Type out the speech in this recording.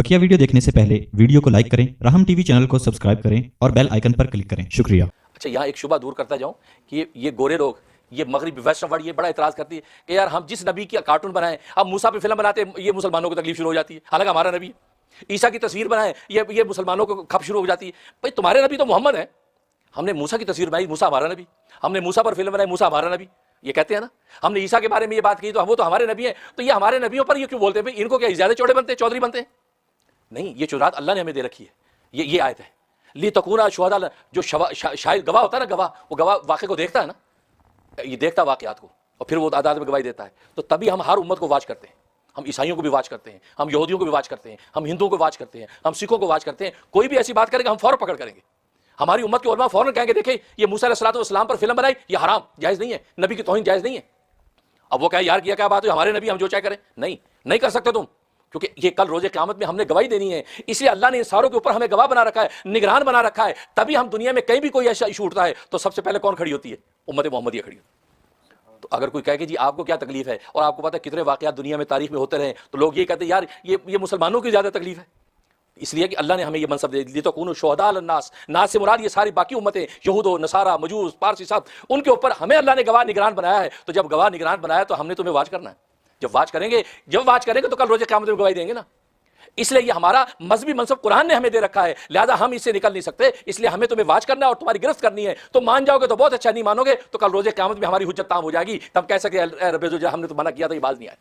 बकिया video देखने से पहले वीडियो को लाइक करें, राहम टीवी चैनल को सब्सक्राइब करें और बेल आइकन पर क्लिक करें। शुक्रिया। अच्छा, यहाँ एक शुबा दूर करता जाऊँ कि ये गोरे लोग, ये मगरबी वेस्टर्न वर्ल्ड ये बड़ा इतराज़ करती है कि यार हम जिस नबी की कार्टून बनाएं, अब मूसा पे फिल्म बनाते हैं, ये मुसलमानों को तकलीफ शुरू हो जाती है। हालांकि हमारा नबी ईसा की तस्वीर बनाए, ये मुसलमानों को खप शुरू हो जाती है। भाई तुम्हारे नबी तो मोहम्मद है, हमने मूसा की तस्वीर बनाई, मूसा हमारा नबी। हमने मूसा पर फिल्म बनाई, मूसा हमारा नबी। ये कहते हैं ना, हमने ईसा के बारे में ये बात की तो वो तो हमारे नबी है। तो ये हमारे नबियों पर ये क्यों बोलते हैं? भाई इनको क्या ज़्यादा चौड़े बनते हैं, चौधरी बनते हैं? नहीं, ये चुरात अल्लाह ने हमें दे रखी है। ये आयत है, ली तकूना शुहदा। जो शाहिद गवाह होता है ना, गवाह, वो गवाह वाक़े को देखता है ना, ये देखता है वाक़यात को और फिर वो अदालत में गवाही देता है। तो तभी हम हर उम्मत को वाच करते हैं। हम ईसाइयों को भी वाच करते हैं, हम यहूदियों को भी वाच करते हैं, हम हिंदुओं को वाच करते हैं, हम सिखों को वाच करते हैं। कोई भी ऐसी बात करेगा हम फौरन पकड़ करेंगे। हमारी उम्मत के उलमा फौरन कहेंगे देखे ये मूसा अलैहिस्सलाम पर फिल्म बनाई, ये हराम, जायज़ नहीं है, नबी की तौहीन जायज़ नहीं है। अब वो कहे यार किया क्या बात है, हमारे नबी, हम जो चाहे करें। नहीं कर सकते तुम, क्योंकि ये कल रोज़े क़यामत में हमने गवाही देनी है। इसलिए अल्लाह ने इन सारों के ऊपर हमें गवाह बना रखा है, निगरान बना रखा है। तभी हम दुनिया में कहीं भी कोई ऐसा इशू उठता है तो सबसे पहले कौन खड़ी होती है? उम्मत मोहम्मदिया खड़ी होती है। तो अगर कोई कहे कि जी आपको क्या तकलीफ है और आपको पता है कितने वाक़यात दुनिया में तारीख में होते रहे, तो लोग ये कहते हैं यार ये मुसलमानों की ज़्यादा तकलीफ है। इसलिए कि अल्लाह ने हमें ये मनसब दे दिया। तो कूनू शुहदा अलन्नास, नास से मुराद ये सारी बाकी उम्मतें, यहूद नसारा, मजूस, पारसी, सब उनके ऊपर हमें अल्लाह ने गवाह निगरान बनाया है। तो जब गवाह निगरान बनाया तो हमने तुम्हें वाच करना है। जब वाच करेंगे तो कल रोज़े क़यामत में गवाही देंगे ना। इसलिए ये हमारा मजहबी मनसब कुरान ने हमें दे रखा है, लिहाजा हम इससे निकल नहीं सकते। इसलिए हमें तुम्हें वाच करना है और तुम्हारी गिरफ्त करनी है। तो मान जाओगे तो बहुत अच्छा, नहीं मानोगे तो कल रोज़े क़यामत में हमारी हुज्जत ताम हो जाएगी। तब कह सके रब्बे जो हमने तो मना किया था, ये बात नहीं आए।